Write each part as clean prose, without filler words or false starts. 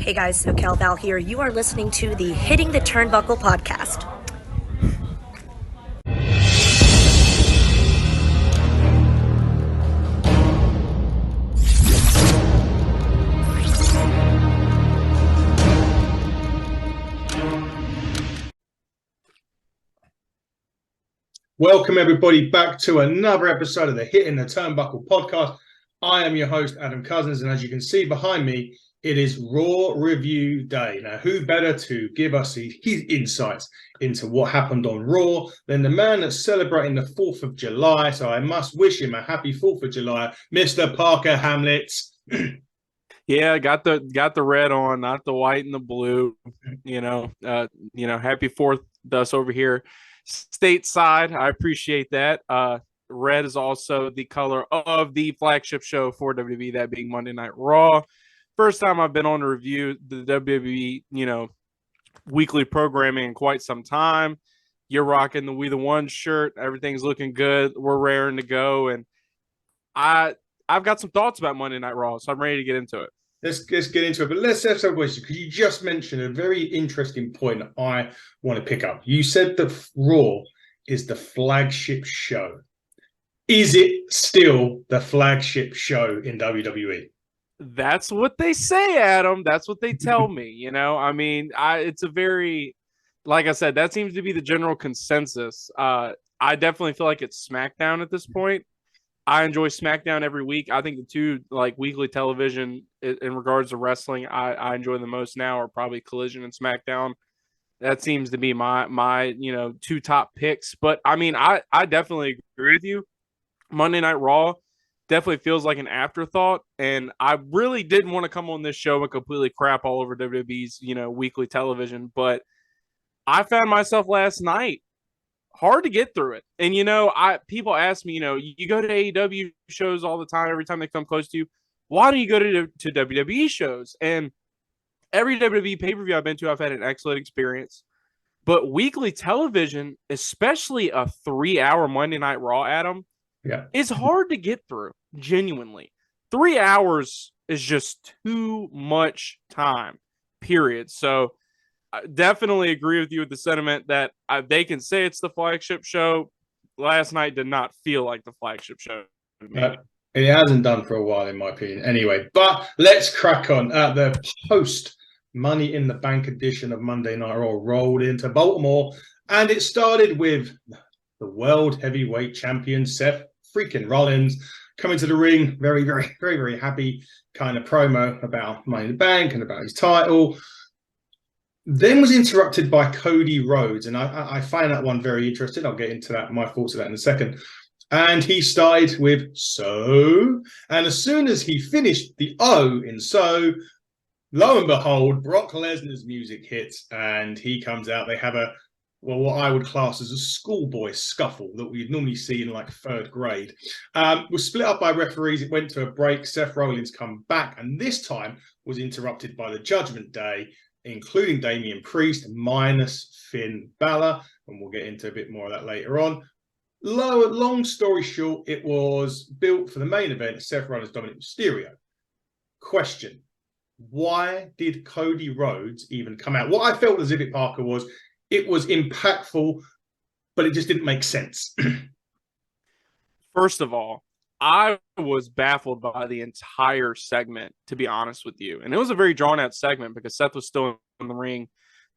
Hey guys, SoCal Val here. You are listening to the Hitting the Turnbuckle podcast. Welcome everybody back to another episode of the Hitting the Turnbuckle podcast. I am your host, Adam Cousins, and as you can see behind me, it is Raw Review Day. Now, who better to give us his insights into what happened on Raw than the man that's celebrating the 4th of July? So I must wish him a happy 4th of July, Mr. Parker Hamlet. Yeah, got the red on, not the white and the blue. Happy 4th to us over here stateside. I appreciate that. Red is also the color of the flagship show for WWE, that being Monday Night Raw. First time I've been on to review the WWE, weekly programming in quite some time. You're rocking the We the One shirt. Everything's looking good. We're raring to go, and I've got some thoughts about Monday Night Raw, so I'm ready to get into it. Let's get into it, but let's have some questions, because you just mentioned a very interesting point I want to pick up. You said that Raw is the flagship show. Is it still the flagship show in WWE? That's what they say, Adam. That's what they tell me. It's a very, like I said, that seems to be the general consensus. I definitely feel like it's SmackDown at this point. I enjoy SmackDown every week. I think the two weekly television in regards to wrestling I enjoy the most now are probably Collision and SmackDown. That seems to be my two top picks. But I definitely agree with you. Monday Night Raw definitely feels like an afterthought, and I really didn't want to come on this show and completely crap all over WWE's weekly television, but I found myself last night hard to get through it. And people ask me, you go to AEW shows all the time, every time they come close to you, why do you go to WWE shows? And every WWE pay-per-view I've been to, I've had an excellent experience. But weekly television, especially a 3-hour Monday Night Raw, Adam, it's hard to get through, genuinely. 3 hours is just too much time, period. So I definitely agree with you with the sentiment that they can say it's the flagship show. Last night did not feel like the flagship show to me. It hasn't done for a while, in my opinion. Anyway, but let's crack on. The post Money in the Bank edition of Monday Night Raw rolled into Baltimore, and it started with the World Heavyweight Champion, Seth freaking Rollins, coming to the ring. Very, very, very, very happy kind of promo about Money in the Bank and about his title. Then was interrupted by Cody Rhodes, and I find that one very interesting. I'll get into that, my thoughts of that in a second. And he started with "so," and as soon as he finished the "O" in "so," lo and behold, Brock Lesnar's music hits, and he comes out. They have what I would class as a schoolboy scuffle that we'd normally see in 3rd grade. Was split up by referees. It went to a break. Seth Rollins come back, and this time was interrupted by the Judgment Day, including Damian Priest minus Finn Balor, and we'll get into a bit more of that later on. Long story short, it was built for the main event, Seth Rollins, Dominik Mysterio. Question: why did Cody Rhodes even come out? What I felt as if it, Parker, was it was impactful, but it just didn't make sense. First of all, I was baffled by the entire segment, to be honest with you. And it was a very drawn-out segment because Seth was still in the ring,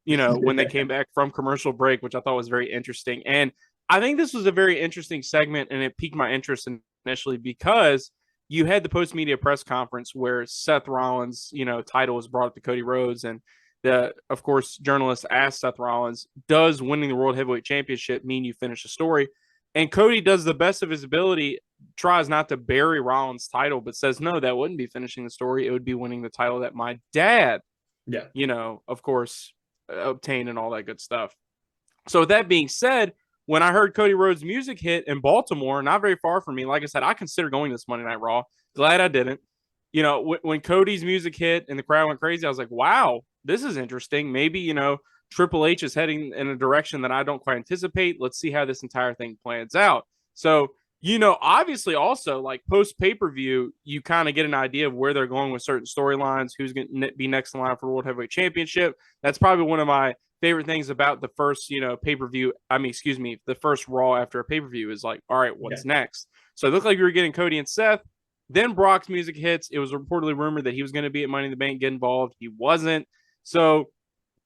when they came back from commercial break, which I thought was very interesting. And I think this was a very interesting segment, and it piqued my interest initially because you had the post-media press conference where Seth Rollins, title was brought up to Cody Rhodes, and of course, journalists asked Seth Rollins, does winning the World Heavyweight Championship mean you finish the story? And Cody does the best of his ability, tries not to bury Rollins' title, but says, no, that wouldn't be finishing the story. It would be winning the title that my dad, of course, obtained and all that good stuff. So with that being said, when I heard Cody Rhodes' music hit in Baltimore, not very far from me, like I said, I considered going to this Monday Night Raw. Glad I didn't. When Cody's music hit and the crowd went crazy, I was like, wow, this is interesting. Maybe, Triple H is heading in a direction that I don't quite anticipate. Let's see how this entire thing plans out. So Obviously also like post pay-per-view, you kind of get an idea of where they're going with certain storylines, who's going to be next in line for World Heavyweight Championship. That's probably one of my favorite things about the first, pay-per-view. The first Raw after a pay-per-view is like, all right, what's next? So it looked like we were getting Cody and Seth. Then Brock's music hits. It was reportedly rumored that he was going to be at Money in the Bank, get involved. He wasn't. So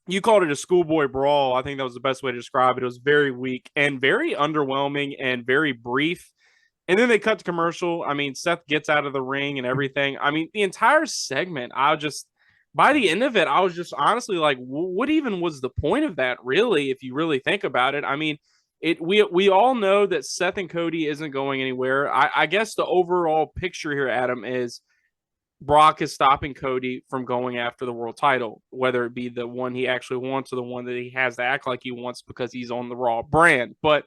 you called it a schoolboy brawl. I think that was the best way to describe it. It was very weak and very underwhelming and very brief. And then they cut to commercial. I mean, Seth gets out of the ring and everything. I mean, the entire segment, by the end of it, I was just honestly like, what even was the point of that, really, if you really think about it? I mean, we all know that Seth and Cody isn't going anywhere. I guess the overall picture here, Adam, is Brock is stopping Cody from going after the world title, whether it be the one he actually wants or the one that he has to act like he wants because he's on the Raw brand. But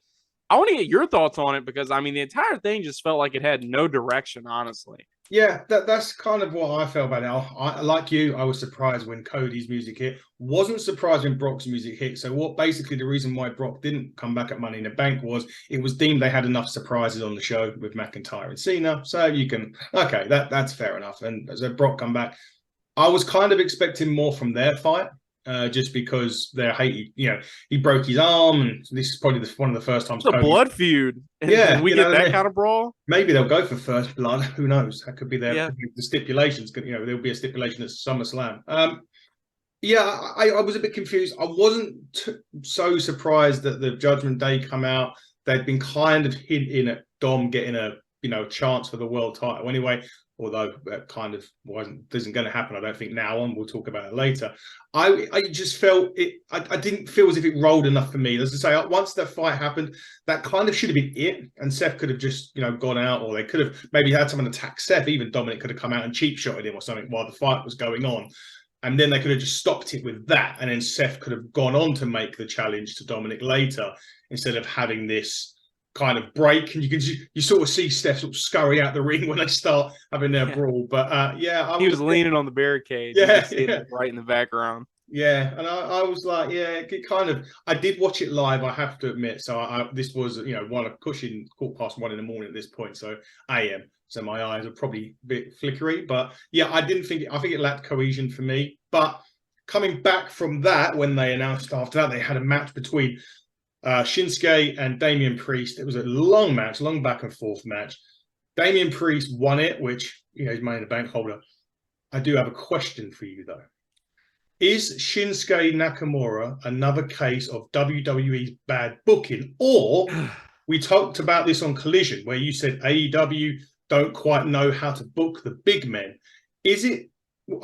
I want to get your thoughts on it because, I mean, the entire thing just felt like it had no direction, honestly. Yeah, that's kind of what I felt about it. Like you, I was surprised when Cody's music hit. Wasn't surprised when Brock's music hit. So basically the reason why Brock didn't come back at Money in the Bank was it was deemed they had enough surprises on the show with McIntyre and Cena. So you can, okay, that's fair enough. And so Brock come back. I was kind of expecting more from their fight. Just because they're hating, he broke his arm, and this is probably one of the first times. It's a blood feud. And we get that kind of brawl. Maybe they'll go for first blood. Who knows? That could be the stipulations. There'll be a stipulation at SummerSlam. I was a bit confused. I wasn't so surprised that the Judgment Day come out. They'd been kind of hinting at Dom getting a chance for the world title anyway. Although that kind of isn't going to happen, I don't think now on. We'll talk about it later. I just felt it. I didn't feel as if it rolled enough for me. As I say, once the fight happened, that kind of should have been it. And Seth could have just gone out, or they could have maybe had someone attack Seth. Even Dominik could have come out and cheap shotted him or something while the fight was going on. And then they could have just stopped it with that. And then Seth could have gone on to make the challenge to Dominik later instead of having this kind of break, and you sort of see Steph sort of scurry out the ring when they start having their brawl. But he was leaning on the barricade. Right in the background. Yeah, and I was like, it kind of. I did watch it live, I have to admit. So this was pushing 1:15 in the morning at this point, so AM. So my eyes are probably a bit flickery, but I didn't think. I think it lacked cohesion for me. But coming back from that, when they announced after that they had a match between Shinsuke and Damian Priest. It was a long match, long back and forth match. Damian Priest won it, which he's Money in the Bank holder. I do have a question for you though. Is Shinsuke Nakamura another case of WWE's bad booking? Or we talked about this on Collision where you said AEW don't quite know how to book the big men.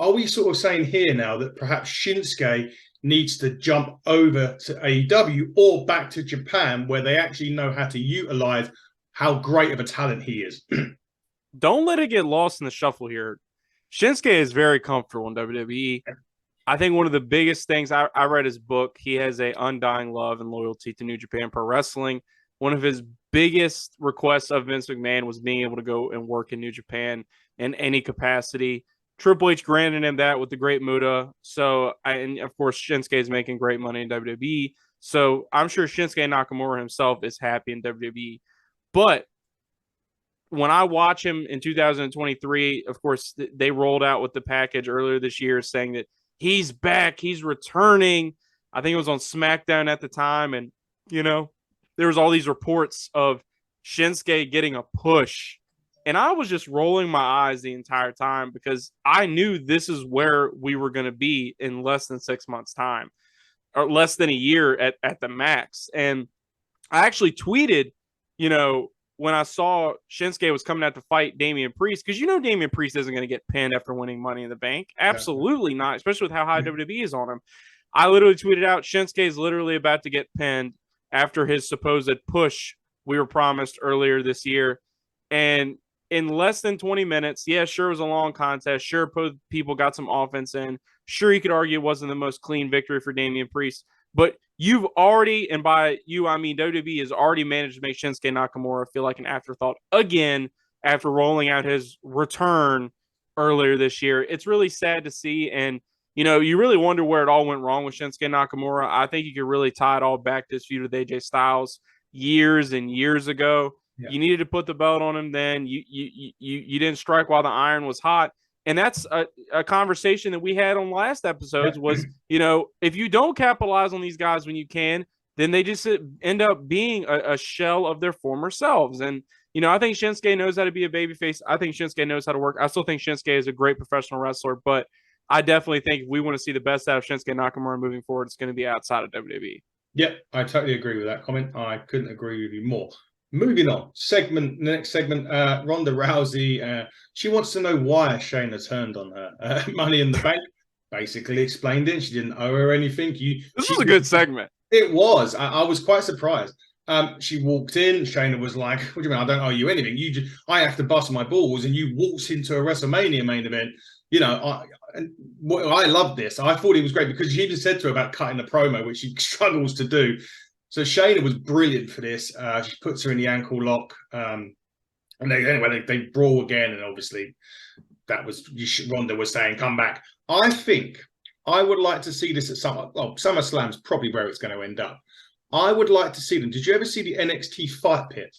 Are we sort of saying here now that perhaps Shinsuke needs to jump over to AEW or back to Japan where they actually know how to utilize how great of a talent he is? Don't let it get lost in the shuffle here. Shinsuke is very comfortable in WWE. I think one of the biggest things, I read his book, he has a undying love and loyalty to New Japan Pro Wrestling. One of his biggest requests of Vince McMahon was being able to go and work in New Japan in any capacity. Triple H granted him that with the Great Muta. So, and of course, Shinsuke is making great money in WWE. So I'm sure Shinsuke Nakamura himself is happy in WWE. But when I watch him in 2023, of course, they rolled out with the package earlier this year saying that he's back, he's returning. I think it was on SmackDown at the time. And, there was all these reports of Shinsuke getting a push. And I was just rolling my eyes the entire time because I knew this is where we were going to be in less than 6 months' time, or less than a year at the max. And I actually tweeted, when I saw Shinsuke was coming out to fight Damian Priest, because Damian Priest isn't going to get pinned after winning Money in the Bank. Absolutely not, especially with how high WWE is on him. I literally tweeted out, Shinsuke is literally about to get pinned after his supposed push we were promised earlier this year. And in less than 20 minutes, sure, it was a long contest. Sure, people got some offense in. Sure, you could argue it wasn't the most clean victory for Damian Priest. But you've already, and by you, I mean WWE, has already managed to make Shinsuke Nakamura feel like an afterthought again after rolling out his return earlier this year. It's really sad to see. And, you really wonder where it all went wrong with Shinsuke Nakamura. I think you could really tie it all back to his feud with AJ Styles years and years ago. You needed to put the belt on him then. You didn't strike while the iron was hot. And that's a conversation that we had on last episodes was, if you don't capitalize on these guys when you can, then they just end up being a shell of their former selves. And, I think Shinsuke knows how to be a babyface. I think Shinsuke knows how to work. I still think Shinsuke is a great professional wrestler, but I definitely think if we want to see the best out of Shinsuke Nakamura moving forward, it's going to be outside of WWE. Yep, I totally agree with that comment. I couldn't agree with you more. Moving on, next segment, Ronda Rousey. She wants to know why Shayna turned on her. Money in the Bank basically explained it. She didn't owe her anything. This was a good segment. It was. I was quite surprised. She walked in. Shayna was like, "What do you mean? I don't owe you anything. I have to bust my balls, and you walked into a WrestleMania main event. I love this. I thought it was great because she even said to her about cutting the promo, which she struggles to do. So Shayna was brilliant for this. She puts her in the ankle lock, and they brawl again, and obviously that was Ronda was saying, "Come back." I think I would like to see this at SummerSlam's probably where it's going to end up. I would like to see them. Did you ever see the NXT Fight Pit?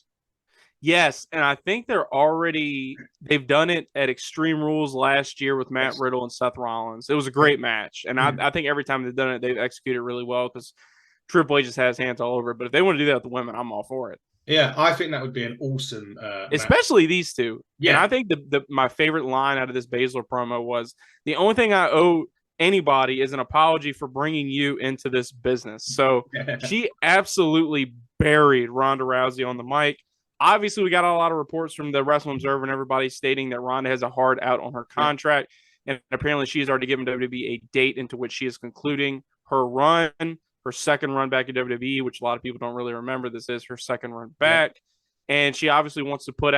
Yes, and I think they've done it at Extreme Rules last year with Matt Riddle and Seth Rollins. It was a great match, and I think every time they've done it, they've executed really well because Triple H just has hands all over it. But if they want to do that with the women, I'm all for it. Yeah, I think that would be an awesome especially match. These two. Yeah, and I think my favorite line out of this Baszler promo was, "The only thing I owe anybody is an apology for bringing you into this business." So she absolutely buried Ronda Rousey on the mic. Obviously, we got a lot of reports from the Wrestling Observer and everybody stating that Ronda has a hard out on her contract. And apparently she's already given WWE a date into which she is concluding her run, her second run back at WWE, which a lot of people don't really remember. This is her second run back. And she obviously wants to put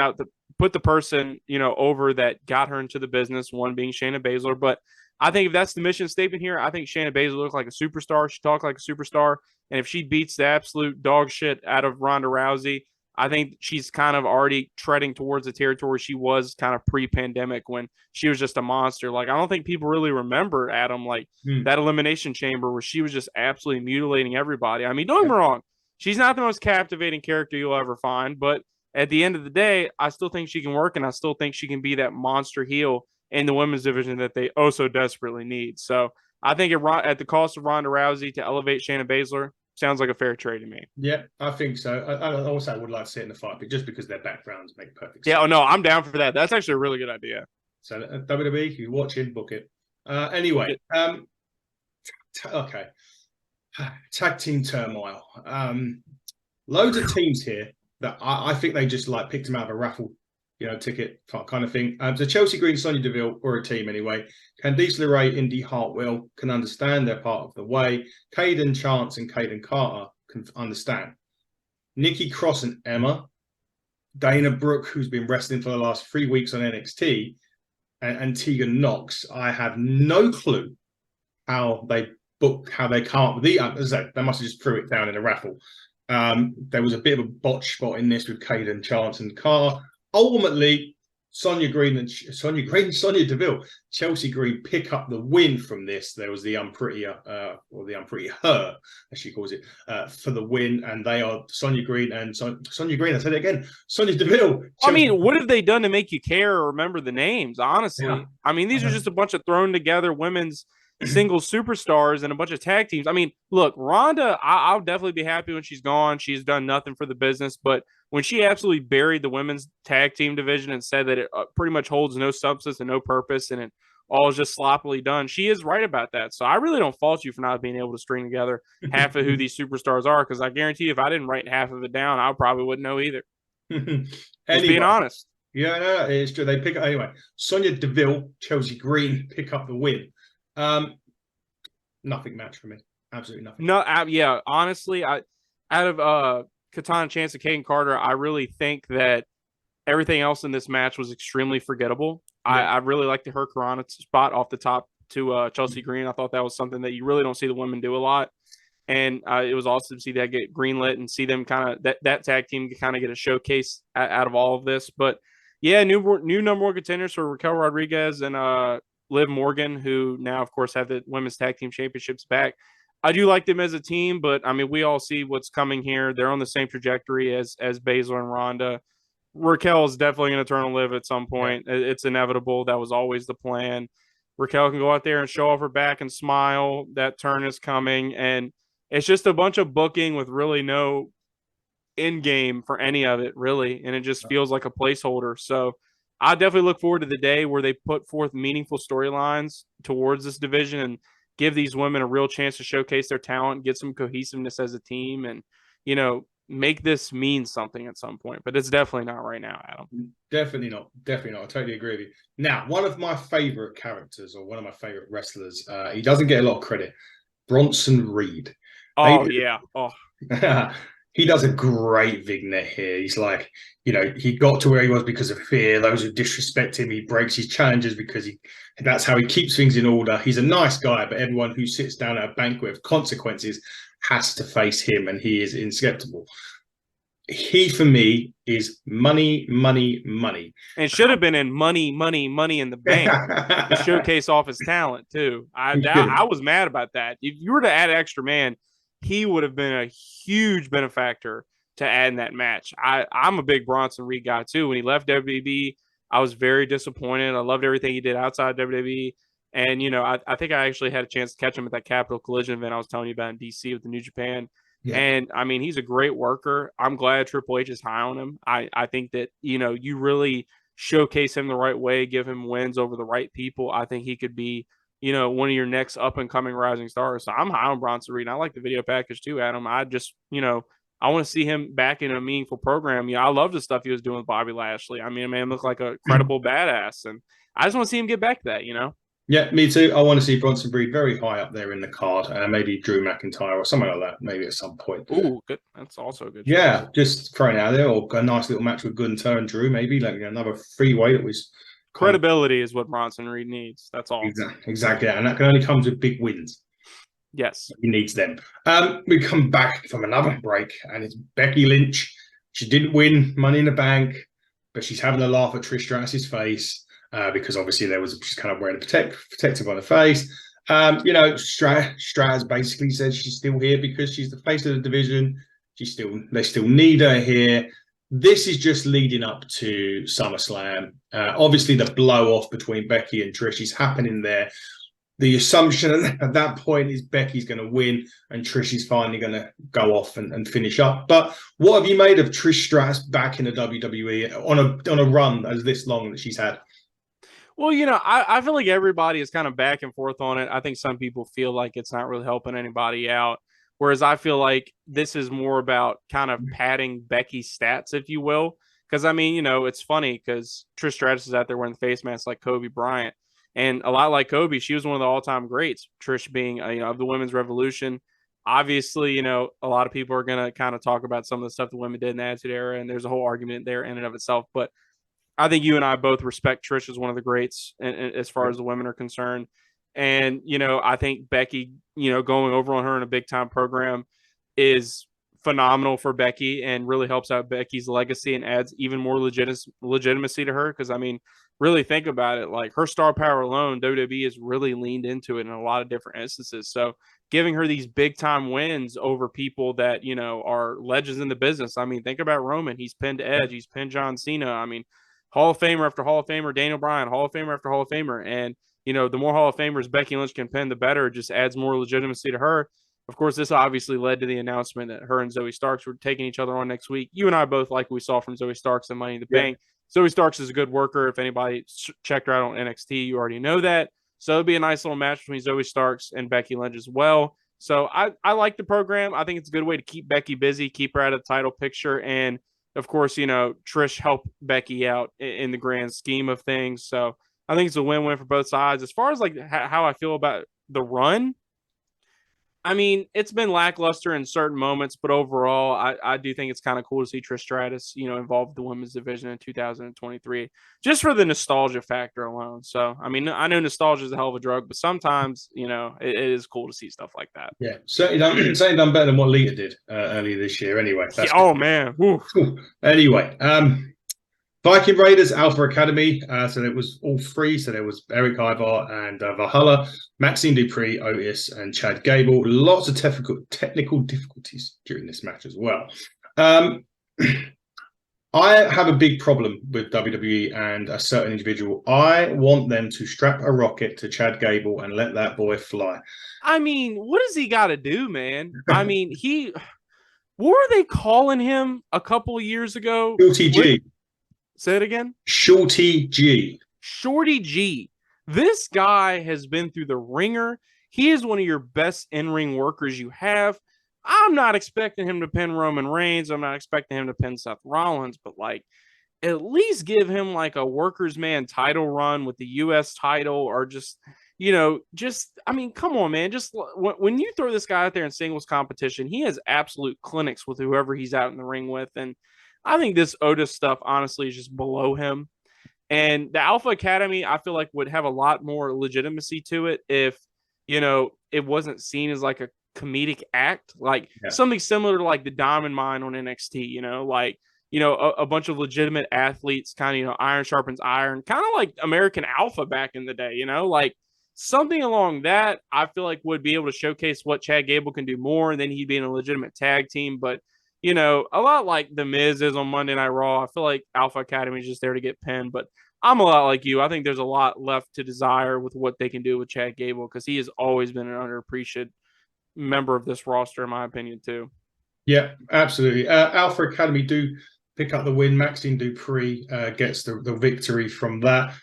the person, over that got her into the business, one being Shayna Baszler. But I think if that's the mission statement here, I think Shayna Baszler looked like a superstar. She talked like a superstar. And if she beats the absolute dog shit out of Ronda Rousey, I think she's kind of already treading towards the territory she was kind of pre-pandemic when she was just a monster. Like, I don't think people really remember, Adam, that Elimination Chamber where she was just absolutely mutilating everybody. I mean, don't get me wrong. She's not the most captivating character you'll ever find, but at the end of the day, I still think she can work, and I still think she can be that monster heel in the women's division that they oh so desperately need. So I think at the cost of Ronda Rousey to elevate Shayna Baszler, sounds like a fair trade to me. Yeah, I think so. I also would like to see it in the fight, but just because their backgrounds make perfect sense. Yeah, no, I'm down for that. That's actually a really good idea. So WWE, if you're watching, book it. Anyway, okay. Tag team turmoil. Loads of teams here that I think they just picked them out of a raffle, ticket kind of thing. So Chelsea Green, Sonya Deville, or a team anyway. Candice LeRae, Indi, Hartwell can understand they're part of the way. Kayden Chance and Kayden Carter can understand. Nikki Cross and Emma. Dana Brooke, who's been wrestling for the last 3 weeks on NXT, and Tegan Knox. I have no clue how they come up with they must have just threw it down in a raffle. There was a bit of a botch spot in this with Kayden Chance and Carter. Ultimately, Sonya Deville, Chelsea Green pick up the win from this. There was the unpretty her, as she calls it, for the win, and they are Sonya Green and Sonya Green. I said it again, Sonya Deville. Chelsea. I mean, what have they done to make you care or remember the names? Honestly, I mean, these are just a bunch of thrown together women's single superstars and a bunch of tag teams. I mean, look, Ronda, I'll definitely be happy when she's gone. She's done nothing for the business, but when she absolutely buried the women's tag team division and said that it pretty much holds no substance and no purpose and it all is just sloppily done, she is right about that. So I really don't fault you for not being able to string together half of who these superstars are, because I guarantee you if I didn't write half of it down, I probably wouldn't know either. Anyway, just being honest. Yeah, no, it's true. They pick up anyway. Sonya Deville, Chelsea Green pick up the win. Nothing match for me. Absolutely nothing. No, yeah. Honestly, out of Katana Chance and Kayden Carter, I really think that everything else in this match was extremely forgettable. Yeah. I really liked the Hurricanrana spot off the top to Chelsea Green. I thought that was something that you really don't see the women do a lot. And it was awesome to see that get greenlit and see them kind of that tag team kind of get a showcase out of all of this. But yeah, new number one contenders for Raquel Rodriguez and Liv Morgan, who now, of course, have the women's tag team championships back. I do like them as a team, but I mean, we all see what's coming here. They're on the same trajectory as Baszler and Ronda. Raquel is definitely going to turn a live at some point. Yeah. It's inevitable. That was always the plan. Raquel can go out there and show off her back and smile. That turn is coming. And it's just a bunch of booking with really no end game for any of it, really. And it just feels like a placeholder. So I definitely look forward to the day where they put forth meaningful storylines towards this division and give these women a real chance to showcase their talent, get some cohesiveness as a team, and, you know, make this mean something at some point. But it's definitely not right now, Adam. Definitely not. Definitely not. I totally agree with you. Now, one of my favorite characters, or one of my favorite wrestlers, he doesn't get a lot of credit. Bronson Reed. Oh, yeah. Oh. He does a great vignette here. He's like, you know, he got to where he was because of fear. Those who disrespect him, he breaks his challenges because that's how he keeps things in order. He's a nice guy, but everyone who sits down at a banquet of consequences has to face him, and he is inskeptical. He, for me, is money, money, money. And should have been in money, money, money in the bank to showcase off his talent, too. I was mad about that. If you were to add an extra man, he would have been a huge benefactor to add in that match. I'm a big Bronson Reed guy, too. When he left WWE, I was very disappointed. I loved everything he did outside WWE. And, you know, I think I actually had a chance to catch him at that Capital Collision event I was telling you about in DC with the New Japan. Yeah. And, I mean, he's a great worker. I'm glad Triple H is high on him. I think that, you know, you really showcase him the right way, give him wins over the right people. I think he could be, you know, one of your next up-and-coming rising stars. So I'm high on Bronson Reed. I like the video package too, Adam. I just, you know, I want to see him back in a meaningful program. You know, I love the stuff he was doing with Bobby Lashley. I mean, man looked like a credible badass. And I just want to see him get back to that, you know? Yeah, me too. I want to see Bronson Reed very high up there in the card. Maybe Drew McIntyre or something like that, maybe at some point. Ooh, good. That's also a good choice. Yeah, just throwing it out there. Or a nice little match with Gunther and Drew, maybe. Like, you know, another freeway that was... Credibility is what Bronson Reed needs. That's all. Exactly. And that can only come with big wins. Yes. He needs them. We come back from another break, and it's Becky Lynch. She didn't win Money in the Bank, but she's having a laugh at Trish Stratus's face because obviously she's kind of wearing a protective on her face. You know, Stratus basically said she's still here because she's the face of the division. They still need her here. This is just leading up to SummerSlam. Obviously, the blow-off between Becky and Trish is happening there. The assumption at that point is Becky's going to win and Trish is finally going to go off and finish up. But what have you made of Trish Stratus back in the WWE on a run as this long that she's had? Well, you know, I feel like everybody is kind of back and forth on it. I think some people feel like it's not really helping anybody out. Whereas I feel like this is more about kind of padding Becky's stats, if you will. Because, I mean, you know, it's funny because Trish Stratus is out there wearing the face mask like Kobe Bryant. And a lot like Kobe, she was one of the all-time greats, Trish being, you know, of the women's revolution. Obviously, you know, a lot of people are going to kind of talk about some of the stuff the women did in the Attitude Era, and there's a whole argument there in and of itself. But I think you and I both respect Trish as one of the greats as far as the women are concerned. And, you know, I think Becky, you know, going over on her in a big time program is phenomenal for Becky and really helps out Becky's legacy and adds even more legitimacy to her. Because, I mean, really think about it, like her star power alone, WWE has really leaned into it in a lot of different instances. So giving her these big time wins over people that, you know, are legends in the business. I mean, think about Roman. He's pinned Edge. He's pinned John Cena. I mean, Hall of Famer after Hall of Famer, Daniel Bryan, Hall of Famer after Hall of Famer. And, you know, the more Hall of Famers Becky Lynch can pin, the better. It just adds more legitimacy to her. Of course, this obviously led to the announcement that her and Zoe Starks were taking each other on next week. You and I both like what we saw from Zoe Starks and Money in the Bank. Zoe Starks is a good worker. If anybody checked her out on NXT, you already know that. So it'll be a nice little match between Zoe Starks and Becky Lynch as well. So I like the program. I think it's a good way to keep Becky busy, keep her out of the title picture. And, of course, you know, Trish helped Becky out in the grand scheme of things. So I think it's a win-win for both sides. As far as like how I feel about the run, I mean, it's been lackluster in certain moments, but overall, I do think it's kind of cool to see Trish Stratus, you know, involved with the women's division in 2023, just for the nostalgia factor alone. So, I mean, I know nostalgia is a hell of a drug, but sometimes, you know, it is cool to see stuff like that. Yeah, certainly done better than what Lita did earlier this year. Anyway, man. Anyway, Viking Raiders, Alpha Academy. So there was all three. So there was Eric Ivar and Valhalla, Maxine Dupree, Otis, and Chad Gable. Lots of technical difficulties during this match as well. I have a big problem with WWE and a certain individual. I want them to strap a rocket to Chad Gable and let that boy fly. I mean, what does he got to do, man? I mean, what were they calling him a couple of years ago? Shorty G. Say it again. Shorty G. Shorty G. This guy has been through the ringer. He is one of your best in-ring workers you have. I'm not expecting him to pin Roman Reigns. I'm not expecting him to pin Seth Rollins, but like at least give him like a workers man title run with the US title, or just, I mean, come on, man. Just when you throw this guy out there in singles competition, he has absolute clinics with whoever he's out in the ring with. And I think this Otis stuff, honestly, is just below him. And the Alpha Academy, I feel like would have a lot more legitimacy to it if, it wasn't seen as like a comedic act, like something similar to like the Diamond Mine on NXT, a bunch of legitimate athletes, kind of, iron sharpens iron, kind of like American Alpha back in the day, like something along that. I feel like would be able to showcase what Chad Gable can do more, and then he'd be in a legitimate tag team. But a lot like The Miz is on Monday Night Raw. I feel like Alpha Academy is just there to get pinned, but I'm a lot like you. I think there's a lot left to desire with what they can do with Chad Gable, because he has always been an underappreciated member of this roster, in my opinion, too. Yeah, absolutely. Alpha Academy do pick up the win. Maxine Dupree gets the victory from that.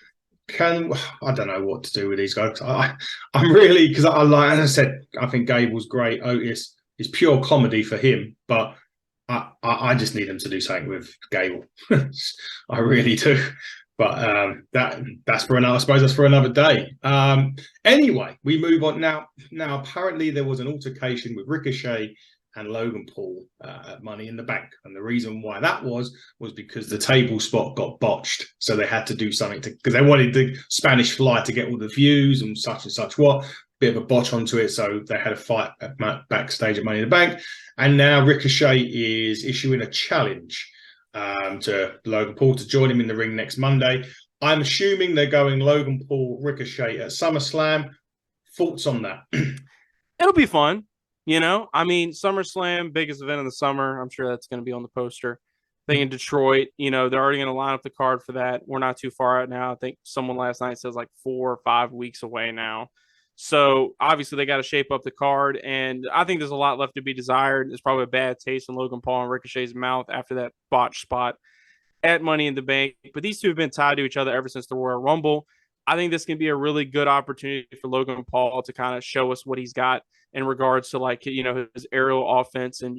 I don't know what to do with these guys. I'm really, because as I said, I think Gable's great. Otis is pure comedy for him, but I just need them to do something with Gable. I really do. But that's for another. I suppose that's for another day. Anyway, we move on now. Now, apparently, there was an altercation with Ricochet and Logan Paul at Money in the Bank, and the reason why that was because the table spot got botched, so they had to do something because they wanted the Spanish Fly to get all the views and such. What bit of a botch onto it, so they had a fight backstage at Money in the Bank, and now Ricochet is issuing a challenge to Logan Paul to join him in the ring next Monday. I'm assuming they're going Logan Paul Ricochet at SummerSlam. Thoughts on that? It'll be fun. I mean, SummerSlam, biggest event of the summer. I'm sure that's going to be on the poster. Thing in Detroit, they're already going to line up the card for that. We're not too far out now. I think someone last night says like 4 or 5 weeks away now. So obviously they got to shape up the card, and I think there's a lot left to be desired. There's probably a bad taste in Logan Paul and Ricochet's mouth after that botched spot at Money in the Bank. But these two have been tied to each other ever since the Royal Rumble. I think this can be a really good opportunity for Logan Paul to kind of show us what he's got in regards to his aerial offense, and,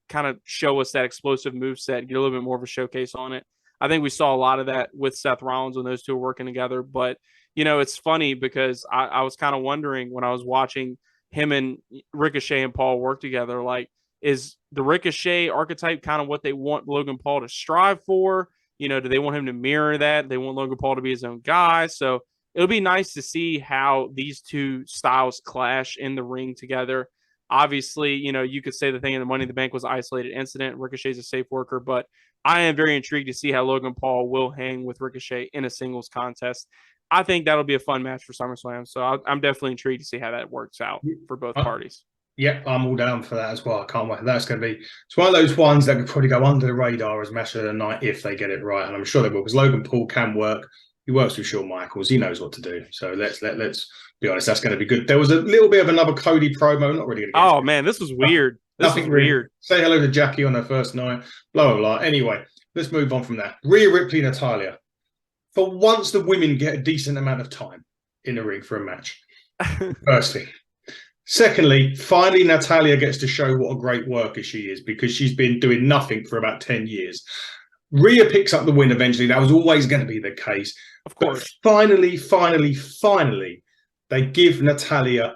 kind of show us that explosive moveset, get a little bit more of a showcase on it. I think we saw a lot of that with Seth Rollins when those two were working together. But, it's funny because I was kind of wondering when I was watching him and Ricochet and Paul work together, like, is the Ricochet archetype kind of what they want Logan Paul to strive for? Do they want him to mirror that? They want Logan Paul to be his own guy. So it'll be nice to see how these two styles clash in the ring together. Obviously, you could say the thing in the Money in the Bank was an isolated incident. Ricochet's a safe worker, but I am very intrigued to see how Logan Paul will hang with Ricochet in a singles contest. I think that'll be a fun match for SummerSlam. So I'm definitely intrigued to see how that works out for both parties. Yeah, I'm all down for that as well. I can't wait. That's going to be, it's one of those ones that could probably go under the radar as match of the night if they get it right. And I'm sure they will, because Logan Paul can work. He works with Shawn Michaels. He knows what to do. So let's be honest. That's going to be good. There was a little bit of another Cody promo. Not really. Oh man, this was weird. Nothing weird. Say hello to Jackie on her first night. Blah blah blah. Anyway, let's move on from that. Rhea Ripley, Natalya. For once, the women get a decent amount of time in the ring for a match. Firstly. Secondly, finally, Natalya gets to show what a great worker she is, because she's been doing nothing for about 10 years. Rhea picks up the win eventually. That was always going to be the case. Of course. But finally, they give Natalya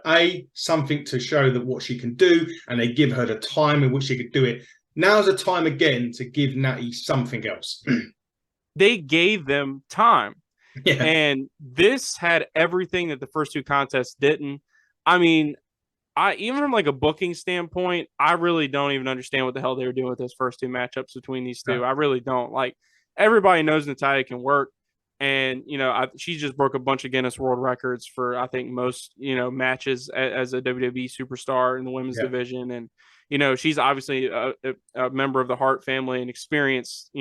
something to show that what she can do, and they give her the time in which she could do it. Now's the time again to give Natty something else. They gave them time. Yeah. And this had everything that the first two contests didn't. I mean, even from like a booking standpoint, I really don't even understand what the hell they were doing with those first two matchups between these two. I really don't. Like, everybody knows Natalya can work. And, she just broke a bunch of Guinness World Records for, I think, most, matches as a WWE superstar in the women's division. And, she's obviously a member of the Hart family and experienced,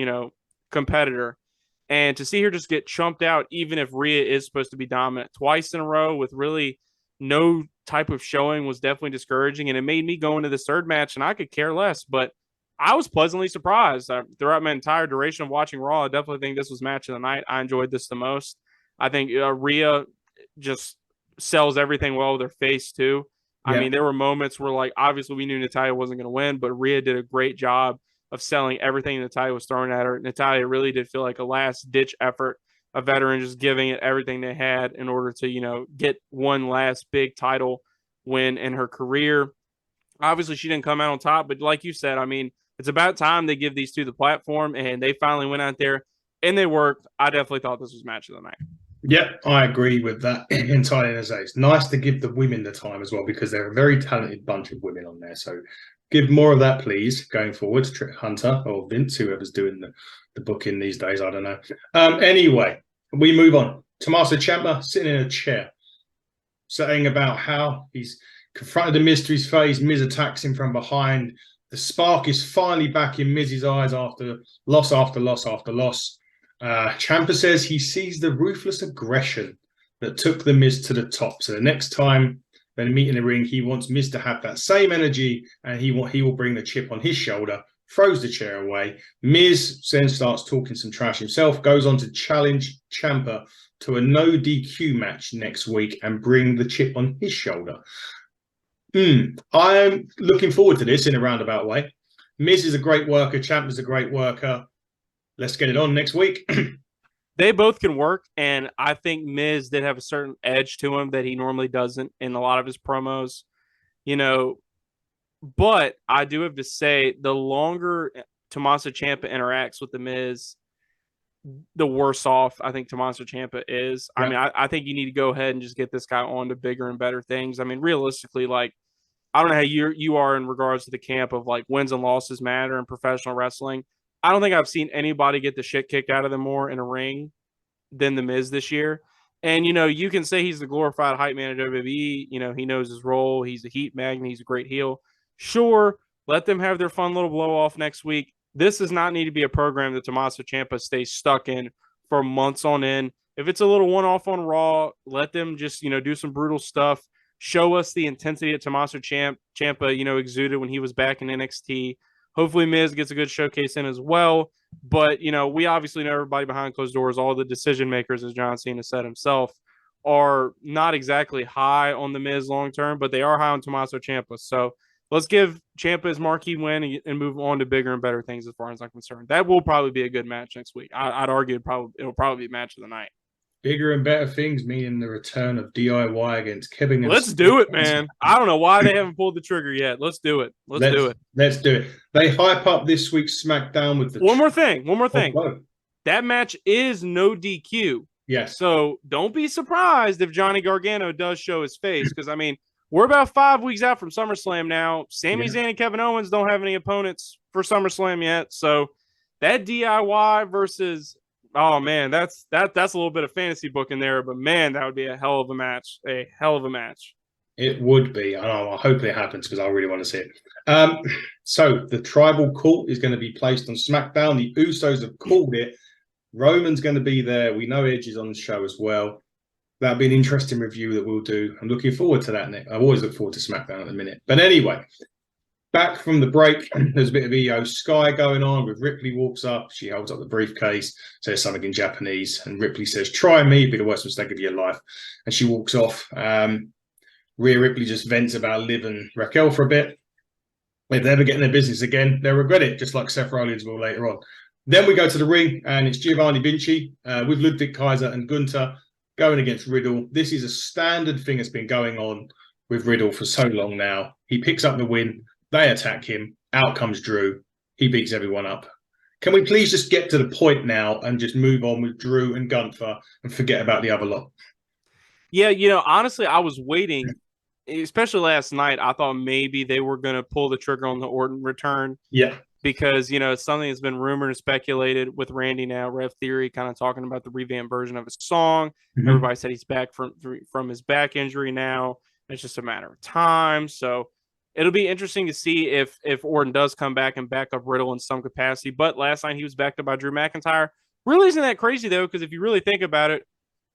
competitor. And to see her just get chumped out, even if Rhea is supposed to be dominant twice in a row with really no type of showing, was definitely discouraging. And it made me go into this third match, and I could care less. But I was pleasantly surprised throughout my entire duration of watching Raw. I definitely think this was match of the night. I enjoyed this the most. I think Rhea just sells everything well with her face too. I mean, there were moments where, like, obviously we knew Natalya wasn't going to win, but Rhea did a great job of selling everything Natalya was throwing at her. Natalya really did feel like a last-ditch effort, a veteran just giving it everything they had in order to, get one last big title win in her career. Obviously, she didn't come out on top, but like you said, I mean, it's about time they give these two the platform, and they finally went out there and they worked. I definitely thought this was match of the night. Yep, I agree with that entirely. It's nice to give the women the time as well, because they're a very talented bunch of women on there. So give more of that, please, going forward. Hunter or Vince, whoever's doing the booking these days, I don't know. Anyway, we move on. Tommaso Ciampa sitting in a chair, saying about how he's confronted the Miz to his face. Miz attacks him from behind. The spark is finally back in Miz's eyes after loss after loss after loss. Ciampa says he sees the ruthless aggression that took the Miz to the top. So the next time they meet in the ring, he wants Miz to have that same energy, and he will bring the chip on his shoulder, throws the chair away. Miz then starts talking some trash himself, goes on to challenge Ciampa to a no DQ match next week and bring the chip on his shoulder. I'm looking forward to this in a roundabout way. Miz is a great worker. Ciampa's a great worker. Let's get it on next week. They both can work, and I think Miz did have a certain edge to him that he normally doesn't in a lot of his promos, But I do have to say, the longer Tommaso Ciampa interacts with the Miz, the worse off I think Tommaso Ciampa is. Yeah. I mean, I think you need to go ahead and just get this guy on to bigger and better things. I mean, realistically, like, I don't know how you are in regards to the camp of, like, wins and losses matter in professional wrestling. I don't think I've seen anybody get the shit kicked out of them more in a ring than the Miz this year. And, you can say he's the glorified hype man of WWE. He knows his role. He's a heat magnet. He's a great heel. Sure, let them have their fun little blow off next week. This does not need to be a program that Tommaso Ciampa stays stuck in for months on end. If it's a little one-off on Raw, let them just, do some brutal stuff. Show us the intensity that Tommaso Ciampa, exuded when he was back in NXT. Hopefully Miz gets a good showcase in as well. But, we obviously know everybody behind closed doors, all the decision makers, as John Cena said himself, are not exactly high on the Miz long-term, but they are high on Tommaso Ciampa. So let's give Ciampa his marquee win and move on to bigger and better things as far as I'm concerned. That will probably be a good match next week. I'd argue it'll probably be match of the night. Bigger and better things, meaning the return of DIY against Kevin. Let's do it, man. I don't know why they haven't pulled the trigger yet. Let's do it. Let's do it. Let's do it. They hype up this week's SmackDown with the... One more thing. Oh, that match is no DQ. Yes. So don't be surprised if Johnny Gargano does show his face, because, I mean, we're about 5 weeks out from SummerSlam now. Sami Zayn and Kevin Owens don't have any opponents for SummerSlam yet. So that DIY versus... Oh, man, that's a little bit of fantasy book in there, but, man, that would be a hell of a match. A hell of a match. It would be. I hope it happens because I really want to see it. So the tribal court is going to be placed on SmackDown. The Usos have called it. Roman's going to be there. We know Edge is on the show as well. That'll be an interesting review that we'll do. I'm looking forward to that, Nick. I always look forward to SmackDown at the minute. But anyway, back from the break, there's a bit of EO Sky going on with Ripley walks up. She holds up the briefcase, says something in Japanese, and Ripley says, "Try me, it'd be the worst mistake of your life." And she walks off. Rhea Ripley just vents about Liv and Raquel for a bit. If they ever get in their business again, they'll regret it, just like Seth Rollins will later on. Then we go to the ring, and it's Giovanni Vinci with Ludwig Kaiser and Gunther going against Riddle. This is a standard thing that's been going on with Riddle for so long now. He picks up the win. They attack him. Out comes Drew. He beats everyone up. Can we please just get to the point now and just move on with Drew and Gunther and forget about the other lot? Yeah, honestly, I was waiting, especially last night. I thought maybe they were going to pull the trigger on the Orton return. Yeah. because, it's something that's been rumored and speculated with Randy now, Rev Theory, kind of talking about the revamped version of his song. Mhm. Everybody said he's back from his back injury now. It's just a matter of time. So it'll be interesting to see if Orton does come back and back up Riddle in some capacity. But last night he was backed up by Drew McIntyre. Really isn't that crazy, though, because if you really think about it,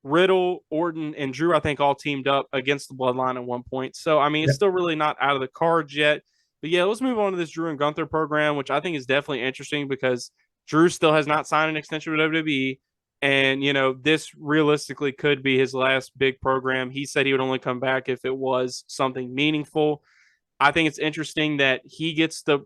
Riddle, Orton, and Drew, I think, all teamed up against the Bloodline at one point. So, I mean, it's still really not out of the cards yet. But yeah, let's move on to this Drew and Gunther program, which I think is definitely interesting because Drew still has not signed an extension with WWE. And, this realistically could be his last big program. He said he would only come back if it was something meaningful. I think it's interesting that he gets the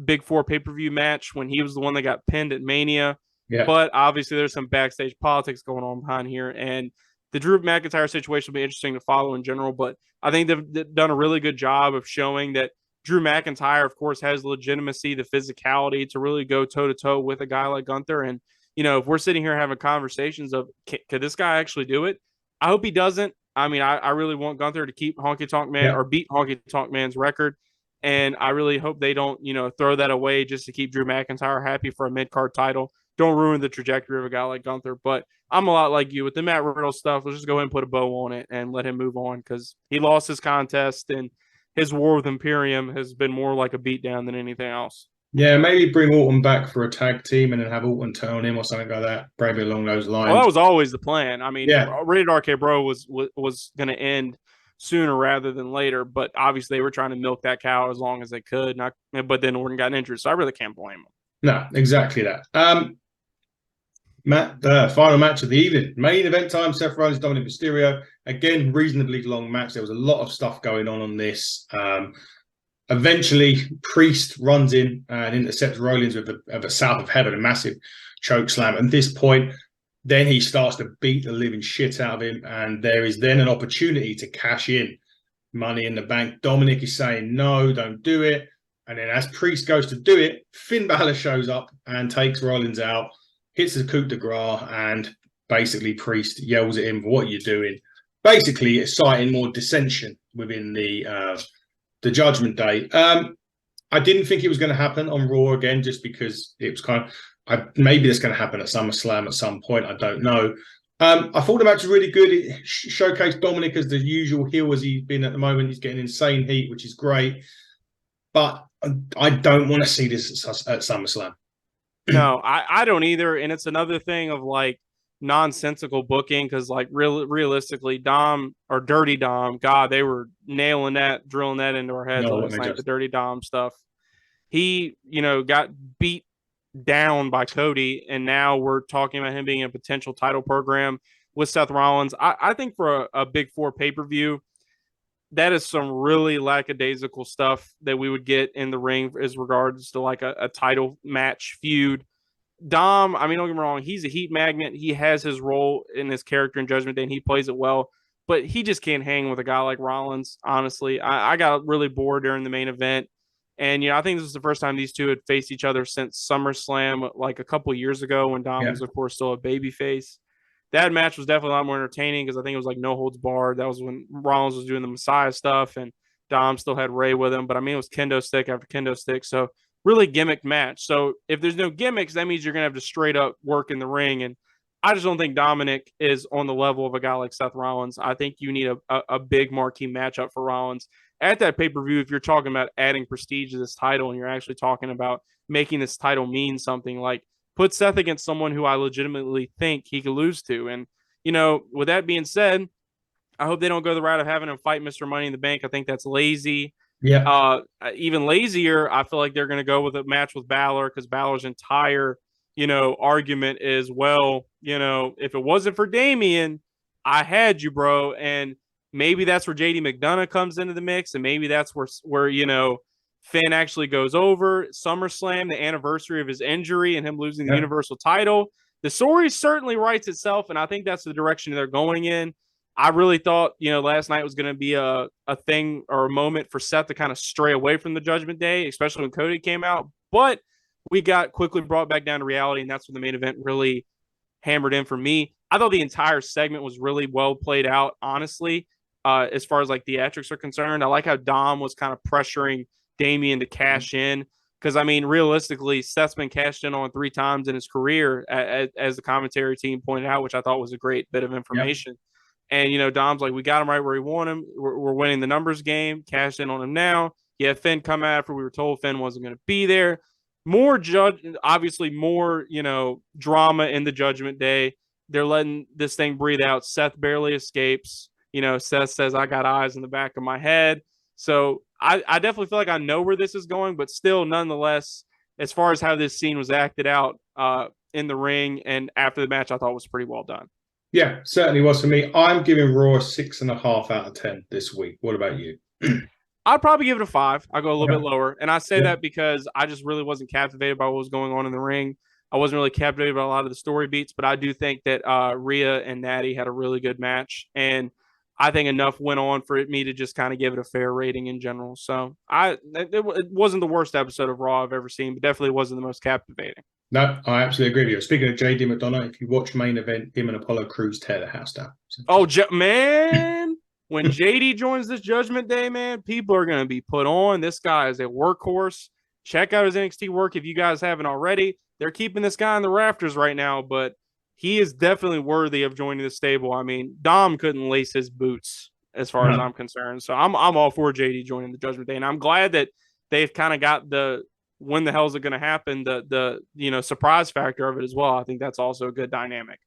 Big Four pay-per-view match when he was the one that got pinned at Mania. Yeah. But obviously there's some backstage politics going on behind here. And the Drew McIntyre situation will be interesting to follow in general. But I think they've done a really good job of showing that Drew McIntyre, of course, has legitimacy, the physicality to really go toe-to-toe with a guy like Gunther. And, if we're sitting here having conversations of, could this guy actually do it? I hope he doesn't. I mean, I really want Gunther to keep Honky Tonk Man or beat Honky Tonk Man's record. And I really hope they don't, throw that away just to keep Drew McIntyre happy for a mid-card title. Don't ruin the trajectory of a guy like Gunther. But I'm a lot like you with the Matt Riddle stuff. Let's just go ahead and put a bow on it and let him move on because he lost his contest and his war with Imperium has been more like a beatdown than anything else. Yeah, maybe bring Orton back for a tag team and then have Orton turn on him or something like that. Maybe along those lines. Well, that was always the plan. I mean, Rated RK Bro was going to end sooner rather than later, but obviously they were trying to milk that cow as long as they could. But then Orton got injured, so I really can't blame him. No, exactly that. Matt, the final match of the evening. Main event time, Seth Rollins, Dominik Mysterio. Again, reasonably long match. There was a lot of stuff going on this. Eventually, Priest runs in and intercepts Rollins with a South of Heaven, a massive choke slam. At this point, then he starts to beat the living shit out of him. And there is then an opportunity to cash in Money in the Bank. Dominik is saying, no, don't do it. And then as Priest goes to do it, Finn Balor shows up and takes Rollins out, hits the coup de grace, and basically Priest yells at him, what are you doing? Basically, inciting more dissension within the Judgment Day. I didn't think it was going to happen on Raw again, just because it was maybe it's going to happen at SummerSlam at some point. I don't know. I thought the match was really good. It showcased Dominik as the usual heel as he's been at the moment. He's getting insane heat, which is great. But I don't want to see this at SummerSlam. No, I don't either. And it's another thing of like nonsensical booking because like realistically, Dom or Dirty Dom, God, they were nailing that, drilling that into our heads last night, the Dirty Dom stuff. He, got beat down by Cody, and now we're talking about him being in a potential title program with Seth Rollins. I think for a Big Four pay-per-view, that is some really lackadaisical stuff that we would get in the ring as regards to like a title match feud. Dom, I mean, don't get me wrong, he's a heat magnet. He has his role in his character in Judgment Day, and he plays it well. But he just can't hang with a guy like Rollins, honestly. I got really bored during the main event. And, I think this was the first time these two had faced each other since SummerSlam, like a couple years ago when Dom was, of course, still a babyface. That match was definitely a lot more entertaining because I think it was like no holds barred. That was when Rollins was doing the Messiah stuff and Dom still had Rey with him. But I mean, it was kendo stick after kendo stick. So really gimmick match. So if there's no gimmicks, that means you're going to have to straight up work in the ring. And I just don't think Dominik is on the level of a guy like Seth Rollins. I think you need a big marquee matchup for Rollins. At that pay-per-view, if you're talking about adding prestige to this title and you're actually talking about making this title mean something, like put Seth against someone who I legitimately think he could lose to. And, with that being said, I hope they don't go the route of having him fight Mr. Money in the Bank. I think that's lazy. Yeah. Even lazier, I feel like they're going to go with a match with Balor because Balor's entire, argument is, well, if it wasn't for Damian, I had you, bro. And maybe that's where JD McDonough comes into the mix. And maybe that's where Finn actually goes over SummerSlam, the anniversary of his injury and him losing the Universal title. The story certainly writes itself, and I think that's the direction they're going in. I really thought, last night was going to be a thing or a moment for Seth to kind of stray away from the Judgment Day, especially when Cody came out. But we got quickly brought back down to reality, and that's when the main event really hammered in for me. I thought the entire segment was really well played out, honestly, as far as like theatrics are concerned. I like how Dom was kind of pressuring Damian to cash in Because, I mean, realistically, Seth's been cashed in on 3 times in his career, as the commentary team pointed out, which I thought was a great bit of information. And, you know, Dom's like, we got him right where we want him. We're winning the numbers game. Cash in on him now. Yeah, Finn come after. We were told Finn wasn't going to be there. Obviously more, you know, drama in the Judgment Day. They're letting this thing breathe out. Seth barely escapes. You know, Seth says, I got eyes in the back of my head. So I definitely feel like I know where this is going, but still, nonetheless, as far as how this scene was acted out in the ring and after the match, I thought was pretty well done. Yeah, certainly was for me. I'm giving Raw a 6.5 out of 10 this week. What about you? I'd probably give it a 5. I'll go a little bit lower. And I say that because I just really wasn't captivated by what was going on in the ring. I wasn't really captivated by a lot of the story beats, but I do think that Rhea and Natty had a really good match. And I think enough went on for me to just kind of give it a fair rating in general. So it wasn't the worst episode of Raw I've ever seen, but definitely wasn't the most captivating. No, I absolutely agree with you. Speaking of JD McDonough, if you watch Main Event, him and Apollo Crews tear the house down. Oh, man. When JD joins this Judgment Day, man, people are going to be put on. This guy is a workhorse. Check out his NXT work if you guys haven't already. They're keeping this guy in the rafters right now, but he is definitely worthy of joining the stable. I mean, Dom couldn't lace his boots as far as I'm concerned. So I'm all for JD joining the Judgment Day, and I'm glad that they've kind of got the when the hell is it going to happen, the you know, surprise factor of it as well. I think that's also a good dynamic.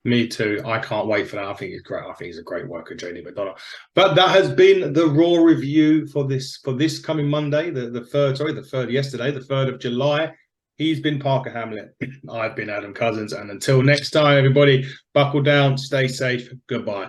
Me too. I can't wait for that. I think he's great. I think he's a great worker, JD McDonough. But that has been the Raw review for this coming Monday, the 3rd yesterday, the 3rd of July. He's been Parker Hamlet. I've been Adam Cousins. And until next time, everybody, buckle down, stay safe. Goodbye.